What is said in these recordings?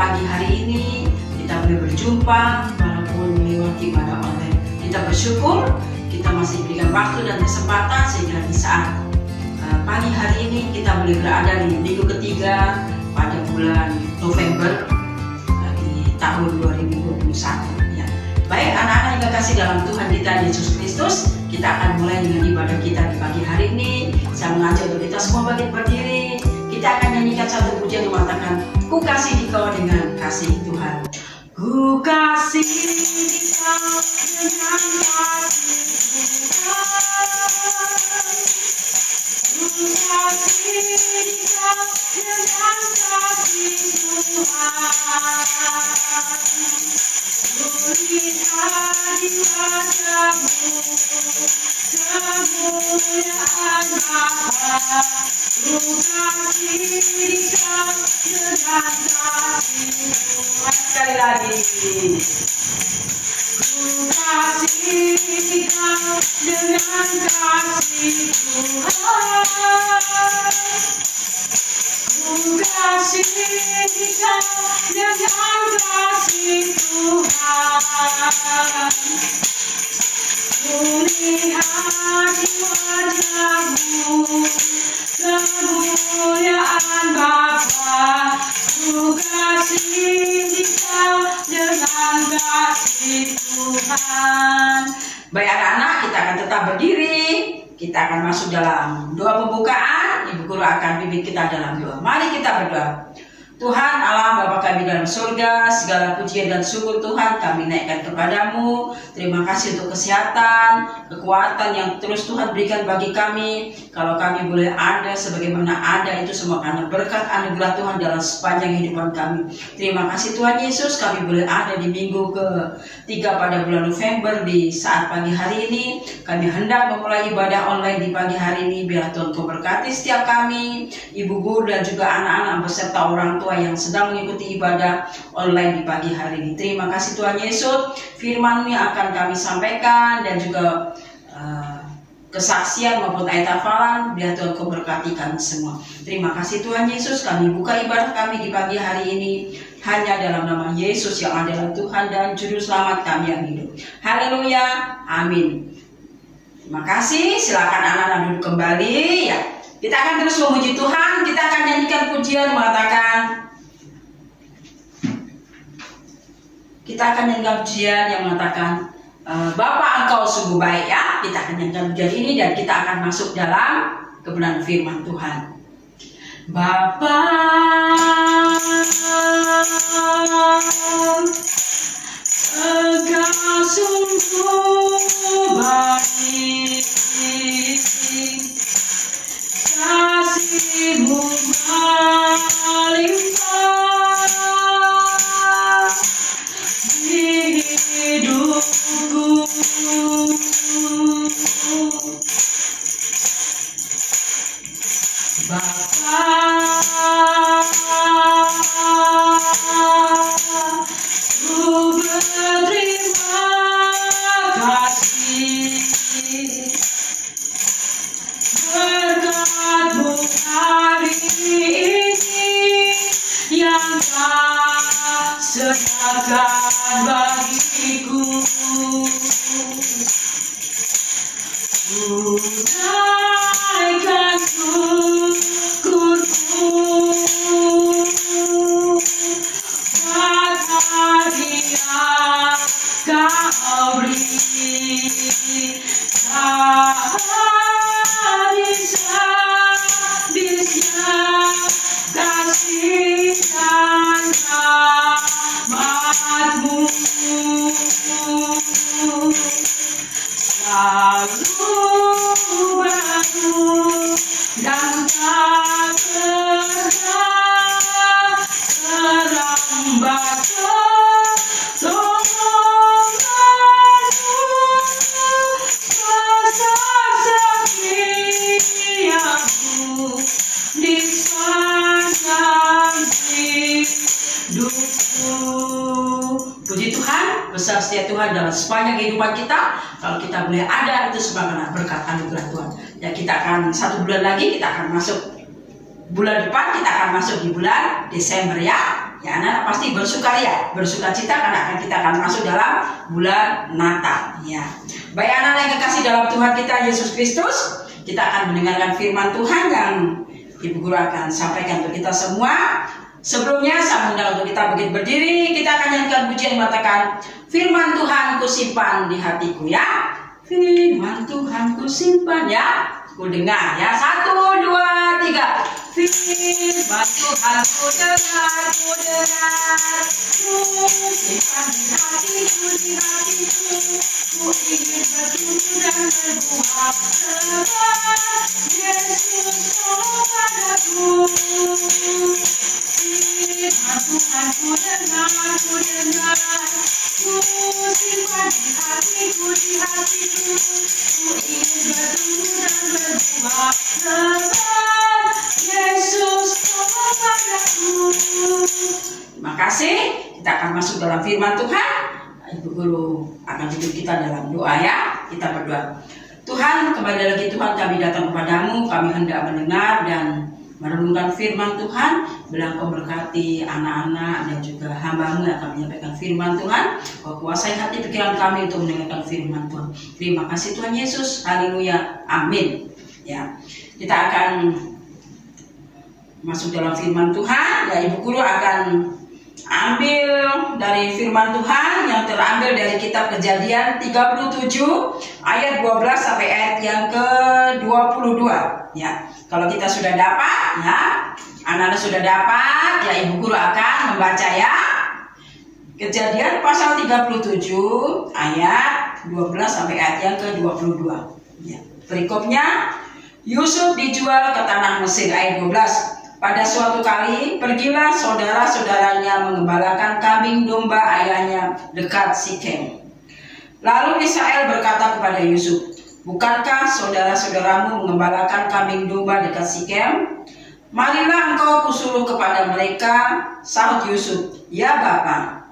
pagi hari ini kita boleh berjumpa walaupun melewati ibadah online. Kita bersyukur kita masih diberikan waktu dan kesempatan sehingga di saat pagi hari ini kita boleh berada di minggu ketiga pada bulan November di tahun 2021 ya. Baik anak-anak yang kasih dalam Tuhan kita Yesus Kristus, kita akan mulai dengan ibadah kita di pagi hari ini. Saya mengajak untuk kita semua berdiri. Kita akan nyanyikan satu pujian yang mengatakan, ku kasih dikau dengan kasih Tuhan. Ku kasih dikau dengan kasih Tuhan. Ku kasih dikau dengan kasih Tuhan. Ku lihat di wajahmu kemuliaan Bapa. Ku kasih dikau dengan kasih Tuhan. Sekali lagi. Ku kasih dikau dengan kasih Tuhan. Ku kasih dikau dengan kasih Tuhan. Ku lihat di wajahmu kemuliaan Bapa. Ku kasih dikau dengan kasih Tuhan. Baik anak-anak, kita akan tetap berdiri. Kita akan masuk dalam doa pembukaan. Ibu guru akan pimpin kita dalam doa. Mari kita berdoa. Tuhan Allah Bapa kami dalam surga, segala pujian dan syukur Tuhan kami naikkan kepadamu. Terima kasih untuk kesehatan, kekuatan yang terus Tuhan berikan bagi kami. Kalau kami boleh ada sebagaimana ada, itu semua karena berkat anugerah Tuhan dalam sepanjang kehidupan kami. Terima kasih Tuhan Yesus, kami boleh ada di minggu ke-3 pada bulan November di saat pagi hari ini. Kami hendak memulai ibadah online di pagi hari ini. Biar Tuhan kau berkati setiap kami, ibu guru dan juga anak-anak beserta orang tua yang sedang mengikuti ibadah online di pagi hari ini. Terima kasih Tuhan Yesus, firman-Mu yang akan kami sampaikan dan juga kesaksian maupun ayat hafalan, biar Tuhan kau berkati kami semua. Terima kasih Tuhan Yesus, kami buka ibadah kami di pagi hari ini hanya dalam nama Yesus yang adalah Tuhan dan Juru Selamat kami yang hidup. Haleluya, amin. Terima kasih, silakan anak-anak duduk kembali ya. Kita akan terus memuji Tuhan, kita akan nyanyikan pujian mengatakan, kita akan nyanyikan pujian yang mengatakan, Bapa Engkau sungguh baik ya. Kita akan nyanyikan pujian ini dan kita akan masuk dalam kebenaran firman Tuhan. Bapa Engkau sungguh baik, kasih-Mu melimpah di hidupku. Bapa, ku berterima kasih berkat-Mu hari ini yang tak sediakan bagiku. Ku naikkan syukurku buat hadiah Kau beri. Habis-habisnya kasih dan rahmat-Mu selalu baru dan tak pernah terlambat. Di sepanjang hidupku. Puji Tuhan, besar setia Tuhan dalam sepanjang kehidupan kita. Kalau kita boleh ada, itu sebagai berkat anugerah Tuhan. Ya, kita akan 1 bulan lagi, kita akan masuk bulan depan, kita akan masuk di bulan Desember ya. Ya, anak pasti bersukaria, bersukacita karena kita akan masuk dalam bulan Natal. Ya, baik anak yang kekasih dalam Tuhan kita Yesus Kristus, kita akan mendengarkan firman Tuhan yang Ibu Guru akan sampaikan untuk kita semua. Sebelumnya saya mengundang untuk kita bangkit berdiri, kita akan nyanyikan pujian mengatakan, firman Tuhan kusimpan di hatiku ya. Firman Tuhan kusimpan ya. Ku dengar ya. 1, 2, 3. Firman Tuhan ku dengar, ku dengar. Ku simpan di hatiku, di hatiku. Ku ingin bertumbuh dan berbuah lebat. Yesus tolong padaku. Firman Tuhan ku dengar, ku dengar. Ku simpan di hatiku, di hatiku. Ku ingin bertumbuh dan berbuah lebat. Yesus tolong padaku. Terima kasih. Kita akan masuk dalam firman Tuhan. Ibu Guru akan tutup kita dalam doa ya. Kita berdoa. Tuhan, kembali lagi Tuhan kami datang kepadamu. Kami hendak mendengar dan merenungkan firman Tuhan. Bilang Kau berkati anak-anak dan juga hamba-Mu yang akan menyampaikan firman Tuhan. Kau kuasai hati pikiran kami untuk mendengarkan firman Tuhan. Terima kasih Tuhan Yesus. Haleluya. Amin. Ya, kita akan masuk dalam firman Tuhan. Ya, Ibu Guru akan ambil dari firman Tuhan yang terambil dari kitab Kejadian 37 ayat 12 sampai ayat yang ke-22 ya. Kalau kita sudah dapat ya, anak-anak sudah dapat ya, Ibu Guru akan membaca ya. Kejadian pasal 37 ayat 12 sampai ayat yang ke-22 ya. Berikutnya, Yusuf dijual ke tanah Mesir ayat 12. Pada suatu kali, pergilah saudara-saudaranya mengembalakan kambing domba ayahnya dekat Sikem. Lalu Israel berkata kepada Yusuf, bukankah saudara-saudaramu mengembalakan kambing domba dekat Sikem? Marilah engkau kusuruh kepada mereka, sahut Yusuf, ya Bapa.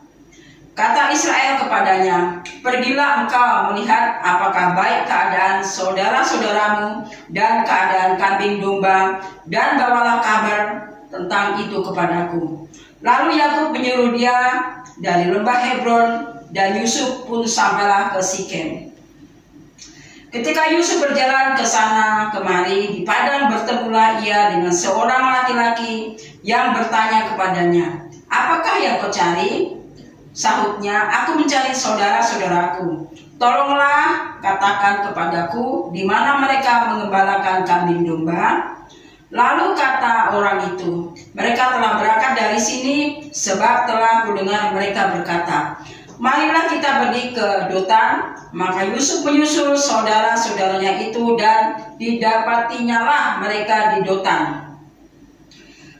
Kata Israel kepadanya, pergilah engkau melihat apakah baik keadaan saudara-saudaramu dan keadaan kambing domba, dan bawalah kabar tentang itu kepadaku. Lalu Yakub menyuruh dia dari lembah Hebron, dan Yusuf pun sampailah ke Sikem. Ketika Yusuf berjalan ke sana kemari, di padang bertemulah ia dengan seorang laki-laki yang bertanya kepadanya, apakah yang kau cari? Sahutnya, aku mencari saudara-saudaraku. Tolonglah katakan kepadaku di mana mereka mengembalakan kambing domba. Lalu kata orang itu, mereka telah berangkat dari sini sebab telah kudengar mereka berkata, marilah kita pergi ke Dotan. Maka Yusuf menyusul saudara-saudaranya itu dan didapatinyalah mereka di Dotan.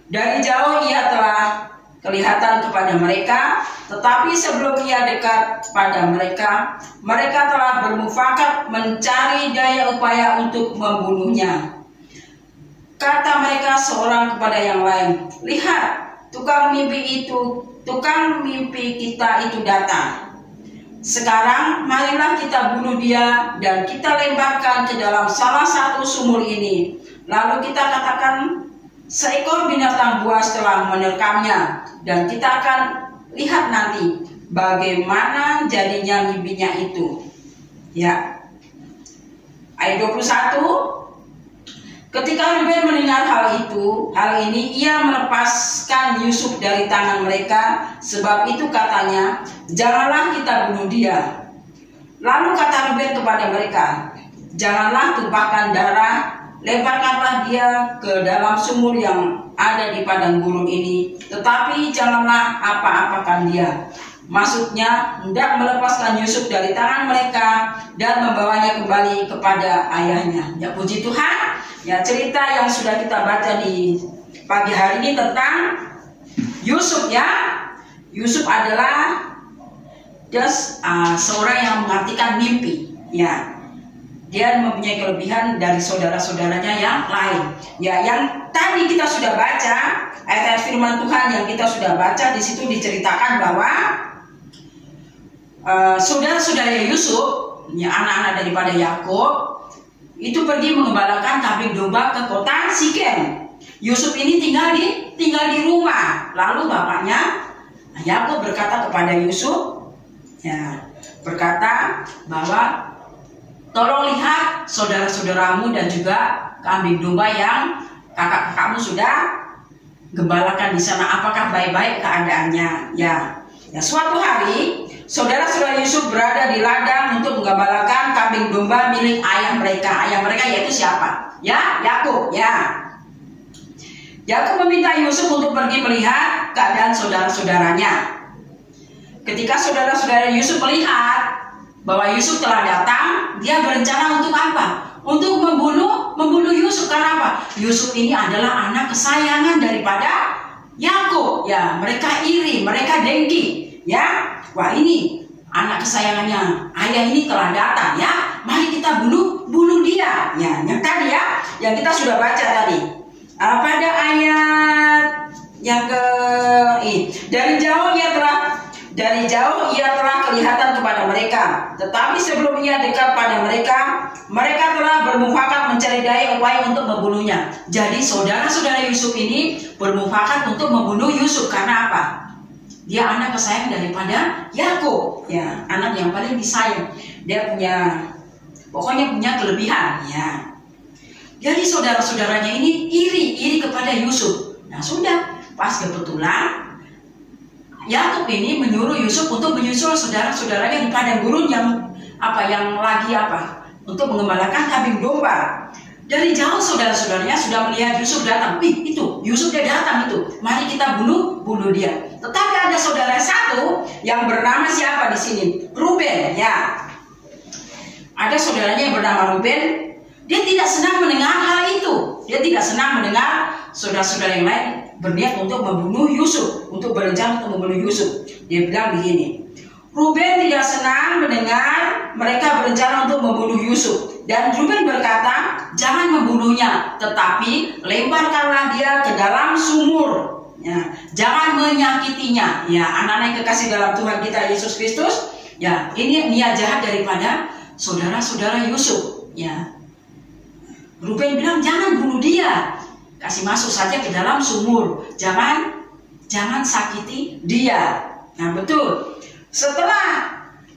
Dari jauh ia telah kelihatan kepada mereka, tetapi sebelum ia dekat pada mereka, mereka telah bermufakat mencari daya upaya untuk membunuhnya. Kata mereka seorang kepada yang lain, lihat, tukang mimpi kita itu datang. Sekarang marilah kita bunuh dia dan kita lemparkan ke dalam salah satu sumur ini. Lalu kita katakan, seekor binatang buas telah menerkamnya, dan kita akan lihat nanti bagaimana jadinya mimpinya itu. Ya. Ayat 21. Ketika Ruben mendengar hal ini ia melepaskan Yusuf dari tangan mereka, sebab itu katanya, janganlah kita bunuh dia. Lalu kata Ruben kepada mereka, janganlah tumpahkan darah, lemparkanlah dia ke dalam sumur yang ada di padang gurun ini, tetapi janganlah apa-apakan dia. Maksudnya hendak melepaskan Yusuf dari tangan mereka dan membawanya kembali kepada ayahnya. Ya, puji Tuhan. Ya, cerita yang sudah kita baca di pagi hari ini tentang Yusuf ya. Yusuf adalah seorang yang mengartikan mimpi. Ya, dia mempunyai kelebihan dari saudara-saudaranya yang lain. Ya, yang tadi kita sudah baca ayat-ayat firman Tuhan yang kita sudah baca, di situ diceritakan bahwa saudara-saudara Yusuf, ya, anak-anak daripada Yakub, itu pergi mengembalakan kambing domba ke kota Sikem. Yusuf ini tinggal di rumah. Lalu bapaknya Yakub berkata kepada Yusuf, ya, berkata bahwa tolong lihat saudara-saudaramu dan juga kambing domba yang kakak-kakakmu sudah gembalakan di sana, apakah baik-baik keadaannya? Ya, suatu hari saudara-saudara Yusuf berada di ladang untuk menggembalakan kambing domba milik ayah mereka. Ayah mereka yaitu siapa? Ya, Yakub. Ya, Yakub meminta Yusuf untuk pergi melihat keadaan saudara-saudaranya. Ketika saudara-saudara Yusuf melihat bahwa Yusuf telah datang, dia berencana untuk apa? Untuk membunuh Yusuf. Karena apa? Yusuf ini adalah anak kesayangan daripada Yakub. Ya, mereka iri, mereka dengki. Ya, wah ini anak kesayangannya ayah ini telah datang. Ya, mari kita bunuh dia. Ya, yang tadi ya, yang kita sudah baca tadi. Pada ayat yang dari jauh ia telah kelihatan kepada mereka, tetapi sebelum ia dekat pada mereka, mereka telah bermufakat mencari daya upaya untuk membunuhnya. Jadi saudara-saudara Yusuf ini bermufakat untuk membunuh Yusuf karena apa? Dia anak kesayang daripada Yakub, ya, anak yang paling disayang. Dia pokoknya punya kelebihan, ya. Jadi saudara-saudaranya ini iri kepada Yusuf. Nah sudah, pas kebetulan Yakub ini menyuruh Yusuf untuk menyusul saudara-saudaranya di padang gurun yang lagi untuk mengembalakan kambing domba. Dari jauh saudara-saudaranya sudah melihat Yusuf datang. Itu Yusuf dia datang itu. Mari kita bunuh dia. Tetapi ada saudara satu yang bernama siapa di sini? Ruben, ya. Ada saudaranya yang bernama Ruben. Dia tidak senang mendengar hal itu. Dia tidak senang mendengar saudara-saudara yang lain berniat untuk membunuh Yusuf, untuk berencana untuk membunuh Yusuf. Dia bilang begini, Ruben tidak senang mendengar mereka berencana untuk membunuh Yusuf. Dan Ruben berkata, jangan membunuhnya, tetapi lemparkanlah dia ke dalam sumur. Ya, jangan menyakitinya. Ya, anak-anak yang kekasih dalam Tuhan kita Yesus Kristus. Ya, ini niat jahat daripada saudara-saudara Yusuf. Ya, Ruben bilang jangan bunuh dia. Kasih masuk saja ke dalam sumur. Jangan sakiti dia. Nah betul. Setelah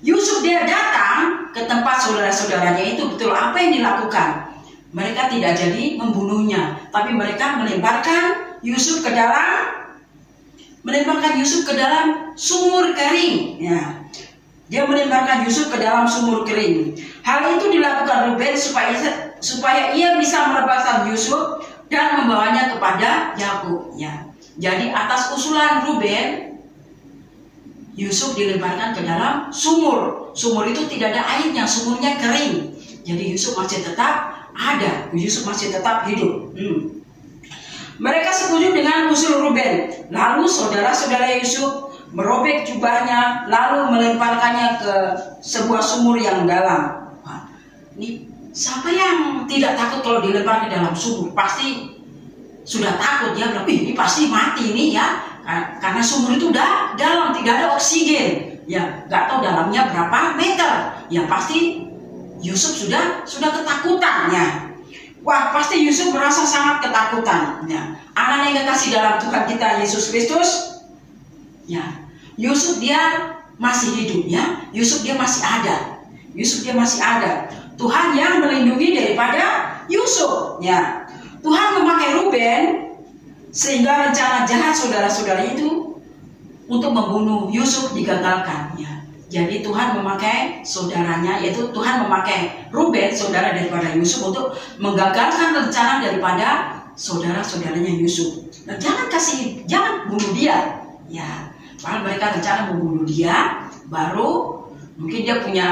Yusuf dia datang ke tempat saudara-saudaranya itu, betul apa yang dilakukan? Mereka tidak jadi membunuhnya, tapi mereka melemparkan Yusuf ke dalam sumur kering. Ya. Dia melemparkan Yusuf ke dalam sumur kering. Hal itu dilakukan Ruben supaya ia bisa melepaskan Yusuf dan membawanya kepada Yakub. Ya. Jadi atas usulan Ruben, Yusuf dilemparkan ke dalam sumur. Sumur itu tidak ada airnya, sumurnya kering. Jadi Yusuf masih tetap ada, Yusuf masih tetap hidup. Mereka setuju dengan usul Ruben. Lalu saudara-saudara Yusuf merobek jubahnya, lalu melemparkannya ke sebuah sumur yang dalam. Wah, ini siapa yang tidak takut kalau dilempar ke dalam sumur? Pasti sudah takut, ya bilang, ini pasti mati ini ya, karena sumur itu udah dalam, tidak ada oksigen, ya nggak tahu dalamnya berapa meter, ya pasti Yusuf sudah ketakutan, ya. Wah, pasti Yusuf merasa sangat ketakutan, ya. Anak yang kekasih dalam Tuhan kita Yesus Kristus, ya, Yusuf dia masih hidup, ya, Yusuf dia masih ada. Tuhan yang melindungi daripada Yusuf, ya. Tuhan memakai Ruben sehingga rencana jahat saudara-saudara itu untuk membunuh Yusuf digagalkan, ya. Jadi Tuhan memakai saudaranya, yaitu Tuhan memakai Ruben, saudara daripada Yusuf, untuk menggagalkan rencana daripada saudara-saudaranya Yusuf. Nah, jangan bunuh dia, ya. Padahal mereka rencana membunuh dia, baru mungkin dia punya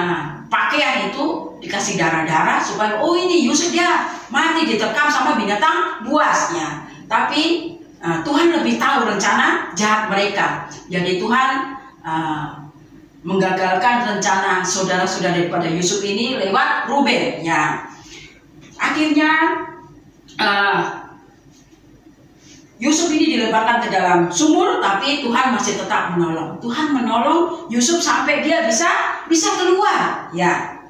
pakaian itu dikasih darah-darah supaya ini Yusuf dia mati diterkam sama binatang buas, ya. Tapi Tuhan lebih tahu rencana jahat mereka. Jadi Tuhan menggagalkan rencana saudara-saudara daripada Yusuf ini lewat Ruben, ya. Akhirnya Yusuf ini dilemparkan ke dalam sumur, tapi Tuhan masih tetap menolong. Tuhan menolong Yusuf sampai dia bisa keluar, ya.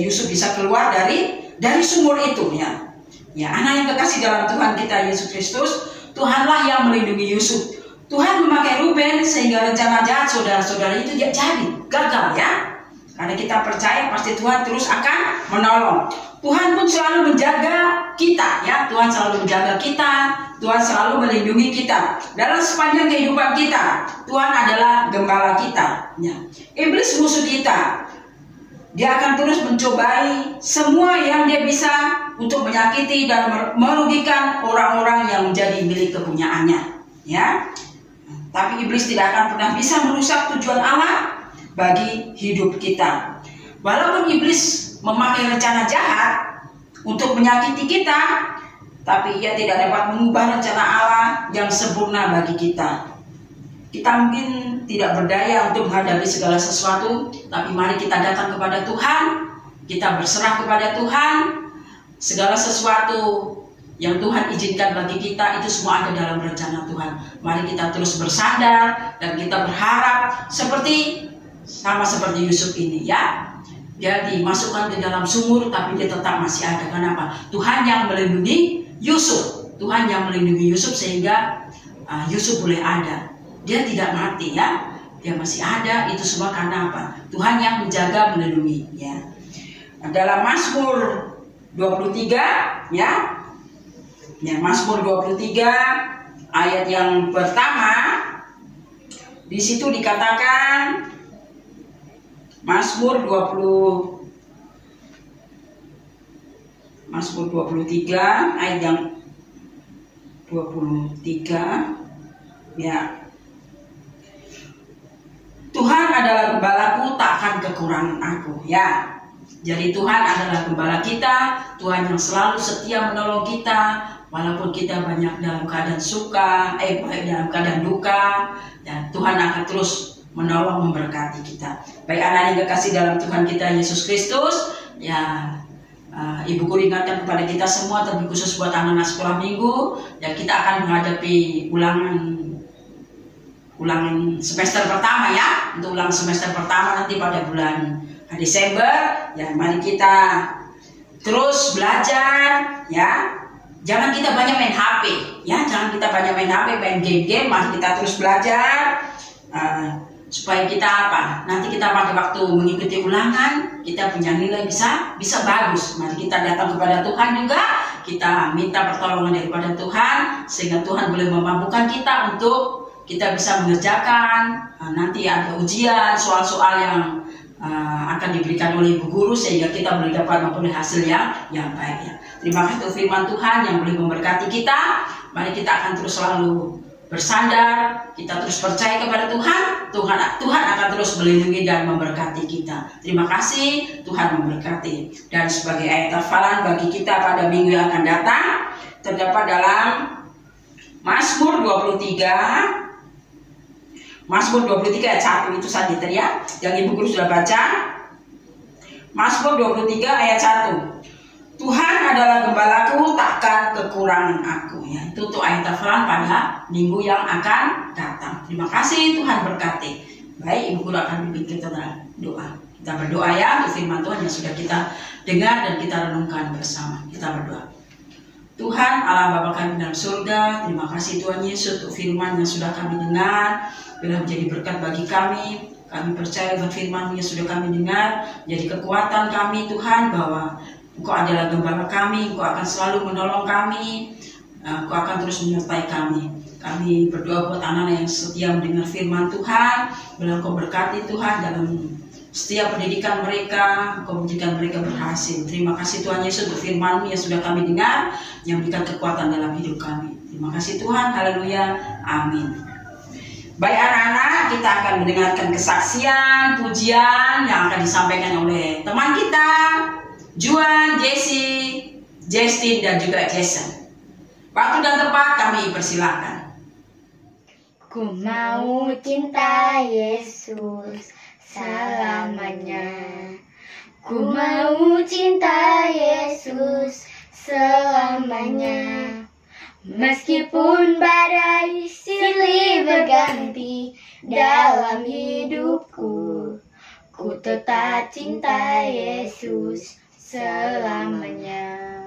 Yusuf bisa keluar dari sumur itu, ya. Ya, anak yang kekasih dalam Tuhan kita Yesus Kristus, Tuhanlah yang melindungi Yusuf. Tuhan memakai Ruben sehingga rencana jahat saudara-saudara itu tidak jadi, gagal ya. Karena kita percaya pasti Tuhan terus akan menolong. Tuhan pun selalu menjaga kita ya. Tuhan selalu menjaga kita. Tuhan selalu melindungi kita dalam sepanjang kehidupan kita. Tuhan adalah gembala kita ya. Iblis musuh kita. Dia akan terus mencobai semua yang dia bisa untuk menyakiti dan merugikan orang-orang yang menjadi milik kepunyaannya ya. Tapi iblis tidak akan pernah bisa merusak tujuan Allah bagi hidup kita. Walaupun iblis memakai rencana jahat untuk menyakiti kita, tapi ia tidak dapat mengubah rencana Allah yang sempurna bagi kita. Kita mungkin tidak berdaya untuk menghadapi segala sesuatu, tapi mari kita datang kepada Tuhan, kita berserah kepada Tuhan. Segala sesuatu yang Tuhan izinkan bagi kita itu semua ada dalam rencana Tuhan. Mari kita terus bersandar dan kita berharap sama seperti Yusuf ini ya. Dia dimasukkan ke dalam sumur tapi dia tetap masih ada. Kenapa? Tuhan yang melindungi Yusuf. Tuhan yang melindungi Yusuf sehingga Yusuf boleh ada. Dia tidak mati ya. Dia masih ada. Itu semua karena apa? Tuhan yang menjaga, melindungi ya. Dalam Mazmur 23 ya. Ya, Mazmur 23 ayat yang pertama di situ dikatakan Mazmur 23 ayat yang 23 ya. Tuhan adalah gembalaku, takkan kekurangan aku ya. Jadi Tuhan adalah gembala kita, Tuhan yang selalu setia menolong kita. Walaupun kita banyak dalam keadaan suka, dalam keadaan duka, dan Tuhan akan terus menolong, memberkati kita. Baik anak yang kekasih dalam Tuhan kita Yesus Kristus, ya Ibu Guru ingatkan kepada kita semua, terlebih khusus buat anak-anak sekolah minggu, ya kita akan menghadapi ulangan semester pertama ya, untuk ulangan semester pertama nanti pada bulan Desember. Ya mari kita terus belajar ya. Jangan kita banyak main HP ya, jangan kita banyak main HP, main game-game. Mari kita terus belajar supaya kita apa? Nanti kita pada waktu mengikuti ulangan kita punya nilai bisa bagus. Mari kita datang kepada Tuhan juga, kita minta pertolongan daripada Tuhan sehingga Tuhan boleh memampukan kita untuk kita bisa mengerjakan nanti ada ujian, soal-soal yang akan diberikan oleh Ibu Guru sehingga kita boleh dapat memperoleh hasil yang baik ya. Terima kasih untuk firman Tuhan yang boleh memberkati kita. Mari kita akan terus selalu bersandar, kita terus percaya kepada Tuhan. Tuhan akan terus melindungi dan memberkati kita. Terima kasih, Tuhan memberkati. Dan sebagai ayat hafalan bagi kita pada minggu yang akan datang terdapat dalam Mazmur 23. Mazmur 23 ayat 1 itu saja ya, yang Ibu Guru sudah baca. Mazmur 23 ayat 1. Tuhan adalah gembalaku, takkan kekurangan aku ya. Itu untuk ayat hafalan pada minggu yang akan datang. Terima kasih, Tuhan berkati. Baik, Ibu Guru akan memimpin kita doa. Kita berdoa ya untuk firman Tuhan yang sudah kita dengar dan kita renungkan bersama. Kita berdoa. Tuhan Allah Bapa kami dalam surga, terima kasih Tuhan Yesus untuk firman yang sudah kami dengar, biarlah menjadi berkat bagi kami. Kami percaya bahwa firman yang sudah kami dengar jadi kekuatan kami Tuhan, bahwa Engkau adalah gembala kami, Engkau akan selalu menolong kami, Engkau akan terus menyertai kami. Kami berdoa buat anak-anak yang setia mendengar firman Tuhan, biarlah Engkau berkati Tuhan dalam setiap pendidikan mereka, Engkau menjadikan mereka berhasil. Terima kasih Tuhan Yesus untuk firman-Mu yang sudah kami dengar, yang memberikan kekuatan dalam hidup kami. Terima kasih Tuhan, haleluya, amin. Baik anak-anak, kita akan mendengarkan kesaksian, pujian yang akan disampaikan oleh teman kita, Juan, Jessie, Justin, dan juga Jason. Waktu dan tempat kami persilakan. Ku mau cinta Yesus selamanya. Ku mau cinta Yesus selamanya. Meskipun badai silih berganti dalam hidupku, ku tetap cinta Yesus selamanya.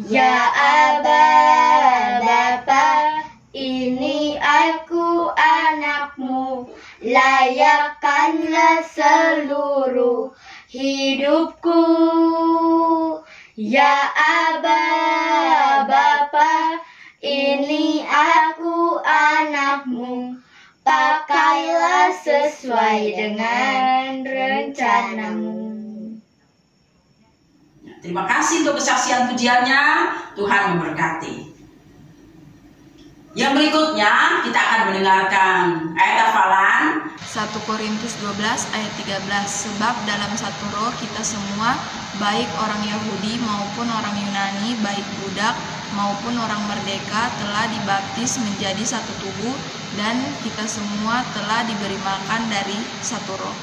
Ya Aba, Bapa, ini aku anakmu, layakkanlah seluruh hidupku. Ya Aba, Bapa, ini aku anakmu, pakailah sesuai dengan rencanamu. Terima kasih untuk kesaksian pujiannya. Tuhan memberkati. Yang berikutnya kita akan mendengarkan ayat hafalan 1 Korintus 12 ayat 13. Sebab dalam satu roh kita semua, baik orang Yahudi maupun orang Yunani, baik budak maupun orang merdeka, telah dibaptis menjadi satu tubuh, dan kita semua telah diberi makan dari satu roh.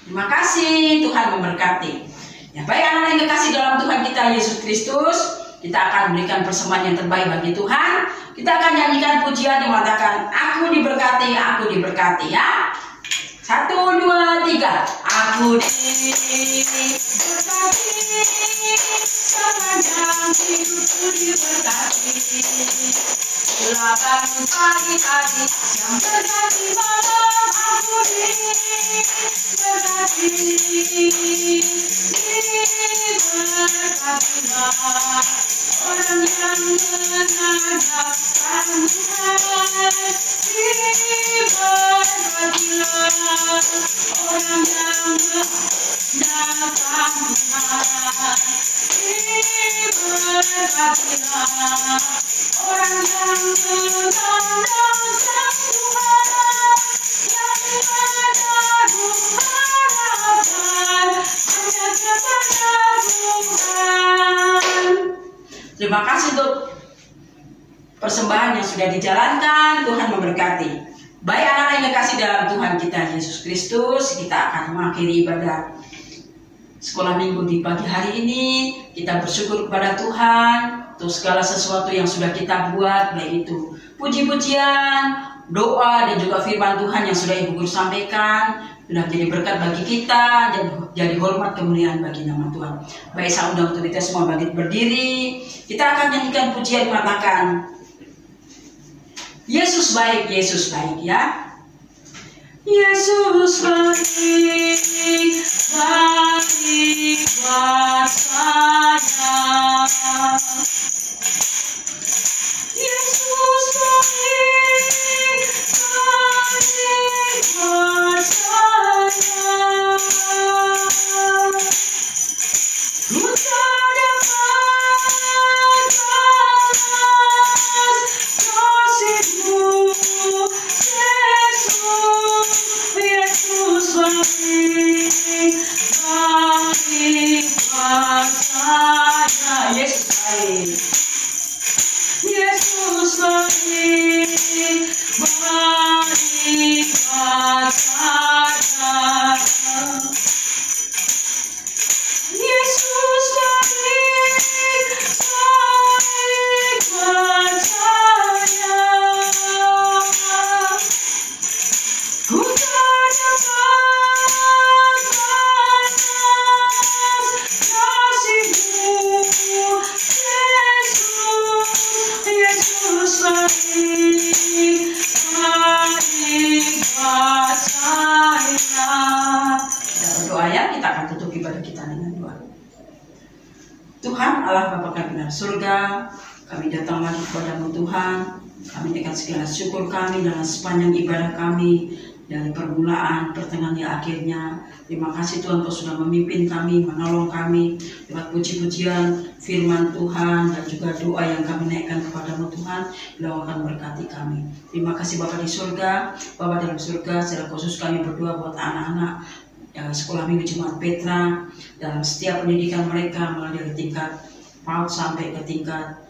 Terima kasih, Tuhan memberkati. Ya, baik anak-anak yang kekasih dalam Tuhan kita Yesus Kristus, kita akan berikan persembahan yang terbaik bagi Tuhan. Kita akan nyanyikan pujian yang mengatakan, aku diberkati, ya. 1, 2, 3. Aku diberkati, sepanjang hidupku diberkati. Bila bangun pagi-pagi, siang berganti malam, aku diberkati. Diberkatilah orang yang menghadap Tuhan. Diberkatilah orang yang menghadap Tuhan. Diberkatilah orang yang menandang Tuhan, yang menaruh harapan hanya kepada Tuhan. Terima kasih untuk persembahan yang sudah dijalankan. Tuhan memberkati. Baik anak-anak yang dikasih dalam Tuhan kita Yesus Kristus, kita akan mengakhiri ibadah sekolah minggu di pagi hari ini. Kita bersyukur kepada Tuhan untuk segala sesuatu yang sudah kita buat, baik itu puji-pujian, doa, dan juga firman Tuhan yang sudah Ibu Guru sampaikan, sudah menjadi berkat bagi kita dan jadi hormat kemuliaan bagi nama Tuhan. Baik, saya undang untuk kita semua berdiri. Kita akan nyanyikan pujian mengatakan, Yesus baik, ya. Yesus baik buat saya. Yesus baik buat saya. Ku tak dapat balas kasih-Mu, Yesus baik buat saya. Yesus baik. Yesus baik buat saya. Yesus baik buat saya. Ku tak dapat balas kasih-Mu, Yesus baik buat saya. Kita berdoa ya, kita akan tutup ibadah kita dengan doa. Tuhan Allah Bapa kami dalam surga, kami datang lagi kepada-Mu Tuhan. Kami dengan segala syukur kami dalam sepanjang ibadah kami, dari permulaan, pertengahan, hingga akhirnya. Terima kasih Tuhan, Kau sudah memimpin kami, menolong kami lewat puji-pujian, firman Tuhan, dan juga doa yang kami naikkan kepada-Mu Tuhan. Beliau akan berkati kami. Terima kasih Bapa di surga, Bapa dalam surga. Secara khusus kami berdoa buat anak-anak sekolah minggu Jemaat Petra dalam setiap pendidikan mereka, mulai dari tingkat PAUD sampai ke tingkat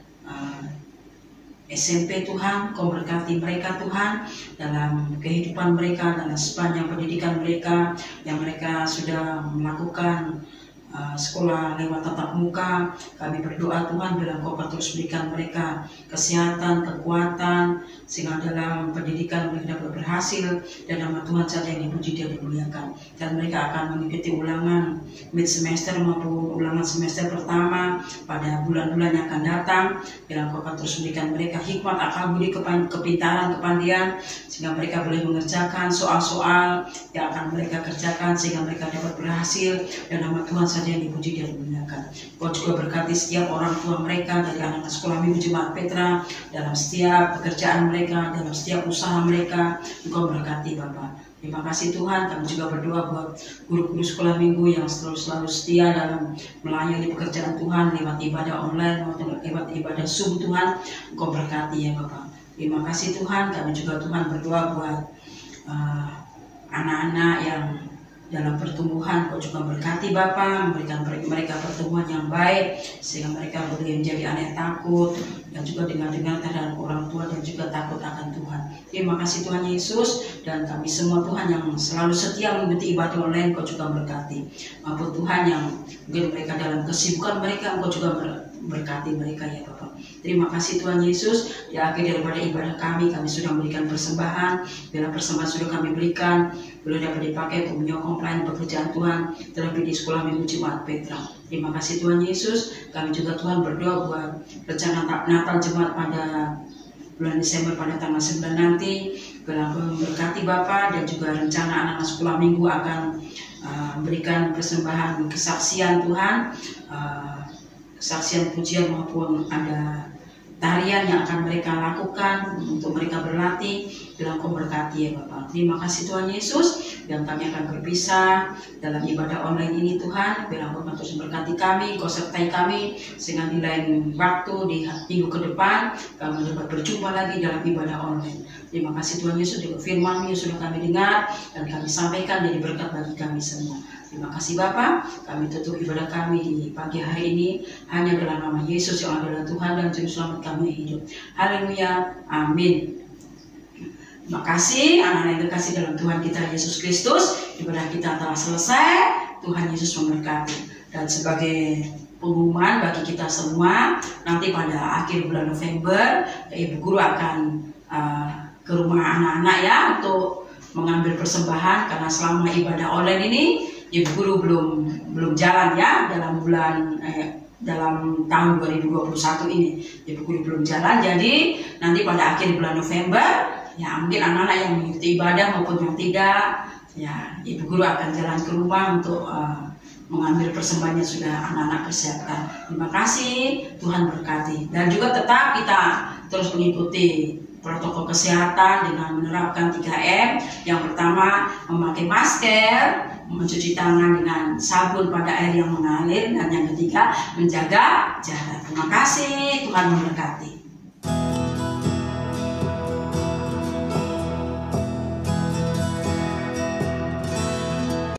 SMP. Tuhan, Kau berkati mereka Tuhan dalam kehidupan mereka, dalam sepanjang pendidikan mereka yang mereka sudah melakukan sekolah lewat tatap muka. Kami berdoa Tuhan bilang Kau terus berikan mereka kesehatan, kekuatan, sehingga dalam pendidikan mereka dapat berhasil, dan nama Tuhan saja yang dipuji dan dimuliakan. Dan mereka akan mengikuti ulangan mid semester maupun ulangan semester pertama pada bulan-bulan yang akan datang. Bilang Kau terus berikan mereka hikmat, akal budi, kepintaran, kepandian, sehingga mereka boleh mengerjakan soal-soal yang akan mereka kerjakan, sehingga mereka dapat berhasil, dan nama Tuhan saja yang dipuji dan dimuliakan. Kau juga berkati setiap orang tua mereka dari anak sekolah minggu Jemaat Petra, dalam setiap pekerjaan mereka, dalam setiap usaha mereka. Engkau berkati Bapa. Terima kasih Tuhan. Kami juga berdoa buat guru-guru sekolah minggu yang selalu setia dalam melayani pekerjaan Tuhan lewat ibadah online maupun lewat ibadah Zoom. Tuhan, Engkau berkati ya Bapak. Terima kasih Tuhan. Kami juga Tuhan berdoa buat anak-anak yang dalam pertumbuhan. Kau juga berkati Bapa, memberikan mereka pertumbuhan yang baik, sehingga mereka boleh menjadi anak takut, dan juga dengar-dengar terhadap orang tua, dan juga takut akan Tuhan. Terima kasih Tuhan Yesus, dan kami semua Tuhan yang selalu setia mengikuti ibadah online, Kau juga berkati. Maupun Tuhan yang mungkin mereka dalam kesibukan mereka, Engkau juga berkati mereka ya Bapak. Terima kasih Tuhan Yesus. Di akhir daripada ibadah kami sudah memberikan persembahan. Bila persembahan sudah kami berikan, boleh dapat dipakai untuk menyokong pelayanan pekerjaan Tuhan, terlebih di sekolah minggu Jemaat Petra. Terima kasih Tuhan Yesus. Kami juga Tuhan berdoa buat rencana Natal Jemaat pada bulan Desember pada tanggal 9 nanti. Bila memberkati Bapak, dan juga rencana anak-anak sekolah minggu akan memberikan persembahan kesaksian Tuhan, kesaksian pujian maupun ada tarian yang akan mereka lakukan untuk mereka berlatih. Bilang Kau berkati ya Bapak. Terima kasih Tuhan Yesus. Dan kami akan berpisah dalam ibadah online ini Tuhan. Bilang Kau terus berkati kami, Kau sertai kami, sehingga di lain waktu di minggu ke depan kami dapat berjumpa lagi dalam ibadah online. Terima kasih Tuhan Yesus. Dengan firman yang sudah kami dengar dan kami sampaikan jadi berkat bagi kami semua. Terima kasih Bapa. Kami tutup ibadah kami di pagi hari ini hanya dalam nama Yesus yang adalah Tuhan dan Juru Selamat kami hidup. Haleluya. Amin. Terima kasih anak-anak yang terkasih dalam Tuhan kita Yesus Kristus. Ibadah kita telah selesai. Tuhan Yesus memberkati. Dan sebagai pengumuman bagi kita semua, nanti pada akhir bulan November Ibu Guru akan ke rumah anak-anak ya untuk mengambil persembahan, karena selama ibadah online ini Ibu Guru belum jalan ya dalam tahun 2021 ini. Ibu Guru belum jalan, jadi nanti pada akhir bulan November ya mungkin anak-anak yang mengikuti ibadah maupun yang tidak, ya Ibu Guru akan jalan ke rumah untuk mengambil persembahannya sudah anak-anak persiapkan. Terima kasih, Tuhan berkati. Dan juga tetap kita terus mengikuti protokol kesehatan dengan menerapkan 3M. Yang pertama memakai masker, mencuci tangan dengan sabun pada air yang mengalir, dan yang ketiga menjaga jarak. Terima kasih, Tuhan memberkati.